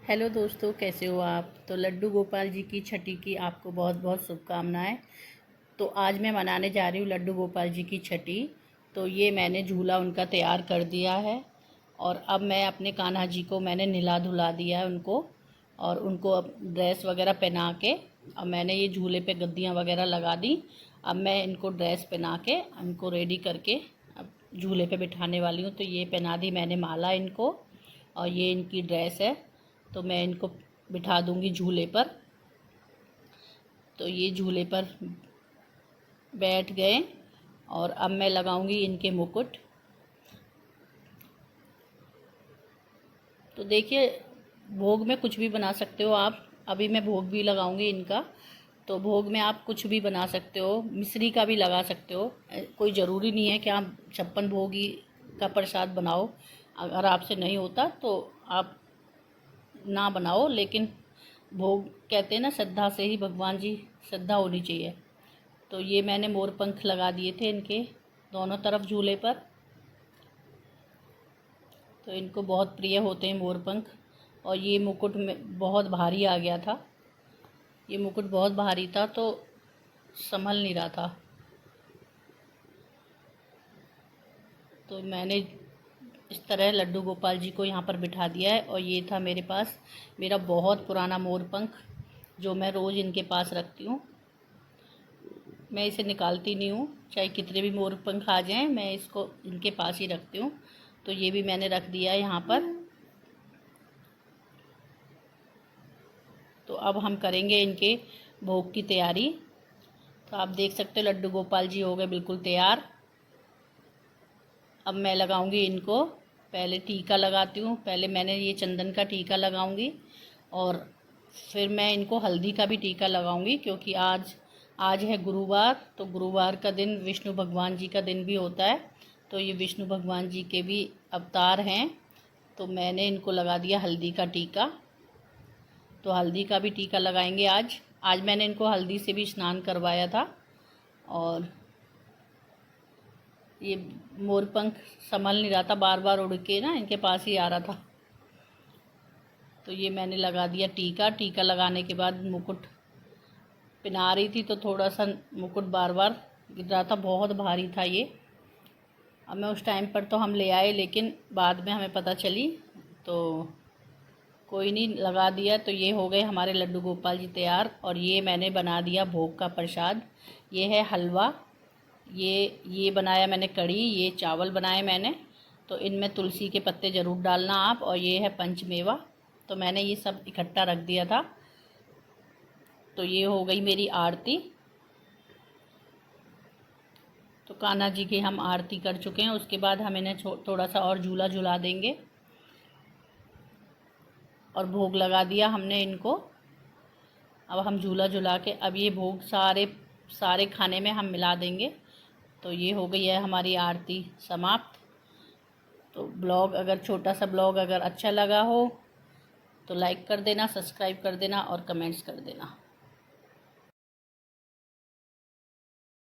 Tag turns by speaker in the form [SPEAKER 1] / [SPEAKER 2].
[SPEAKER 1] Hello दोस्तों, कैसे हो आप। तो लड्डू गोपाल जी की छठी की आपको बहुत बहुत शुभकामनाएं। तो आज मैं मनाने जा रही हूँ लड्डू गोपाल जी की छठी। तो ये मैंने झूला उनका तैयार कर दिया है और अब मैं अपने कान्हा जी को मैंने नहला धुला दिया है उनको, और उनको अब ड्रेस वगैरह पहना के अब मैंने ये झूले पे गद्दियाँ वगैरह लगा दी। अब मैं इनको ड्रेस पहना के इनको रेडी करके अब झूले पे बिठाने वाली हूँ। तो ये पहना दी मैंने माला इनको, और ये इनकी ड्रेस है। तो मैं इनको बिठा दूंगी झूले पर। तो ये झूले पर बैठ गए और अब मैं लगाऊंगी इनके मुकुट। तो देखिए, भोग में कुछ भी बना सकते हो आप। अभी मैं भोग भी लगाऊंगी इनका। तो भोग में आप कुछ भी बना सकते हो, मिश्री का भी लगा सकते हो। कोई ज़रूरी नहीं है कि आप 56 भोगी का प्रसाद बनाओ। अगर आपसे नहीं होता तो आप ना बनाओ, लेकिन भोग कहते हैं ना, श्रद्धा से ही भगवान जी, श्रद्धा होनी चाहिए। तो ये मैंने मोर पंख लगा दिए थे इनके दोनों तरफ झूले पर। तो इनको बहुत प्रिय होते हैं मोर पंख। और ये मुकुट में बहुत भारी आ गया था, ये मुकुट बहुत भारी था तो संभल नहीं रहा था। तो मैंने इस तरह लड्डू गोपाल जी को यहाँ पर बिठा दिया है। और ये था मेरे पास मेरा बहुत पुराना मोर पंख, जो मैं रोज़ इनके पास रखती हूँ। मैं इसे निकालती नहीं हूँ, चाहे कितने भी मोर पंख आ जाएं, मैं इसको इनके पास ही रखती हूँ। तो ये भी मैंने रख दिया है यहाँ पर। तो अब हम करेंगे इनके भोग की तैयारी। तो आप देख सकते हो लड्डू गोपाल जी हो गए बिल्कुल तैयार। अब मैं लगाऊंगी इनको, पहले टीका लगाती हूँ। पहले मैंने ये चंदन का टीका लगाऊंगी और फिर मैं इनको हल्दी का भी टीका लगाऊंगी, क्योंकि आज है गुरुवार। तो गुरुवार का दिन विष्णु भगवान जी का दिन भी होता है। तो ये विष्णु भगवान जी के भी अवतार हैं। तो मैंने इनको लगा दिया हल्दी का टीका। तो हल्दी का भी टीका लगाएंगे आज मैंने इनको हल्दी से भी स्नान करवाया था। और ये मोरपंख संभल नहीं रहा था, बार बार उड़ के ना इनके पास ही आ रहा था। तो ये मैंने लगा दिया टीका। टीका लगाने के बाद मुकुट पहना रही थी तो थोड़ा सा मुकुट बार बार गिर रहा था, बहुत भारी था ये। अब मैं उस टाइम पर तो हम ले आए, लेकिन बाद में हमें पता चली, तो कोई नहीं, लगा दिया। तो ये हो गए हमारे लड्डू गोपाल जी तैयार। और ये मैंने बना दिया भोग का प्रसाद। ये है हलवा, ये बनाया मैंने कढ़ी, ये चावल बनाए मैंने। तो इनमें तुलसी के पत्ते ज़रूर डालना आप। और ये है पंचमेवा। तो मैंने ये सब इकट्ठा रख दिया था। तो ये हो गई मेरी आरती। तो कान्हा जी की हम आरती कर चुके हैं। उसके बाद हम इन्हें थोड़ा सा और झूला झुला देंगे। और भोग लगा दिया हमने इनको। अब हम झूला झुला के अब ये भोग सारे खाने में हम मिला देंगे। तो ये हो गई है हमारी आरती समाप्त। तो ब्लॉग, अगर छोटा सा ब्लॉग अगर अच्छा लगा हो तो लाइक कर देना, सब्सक्राइब कर देना और कमेंट्स कर देना।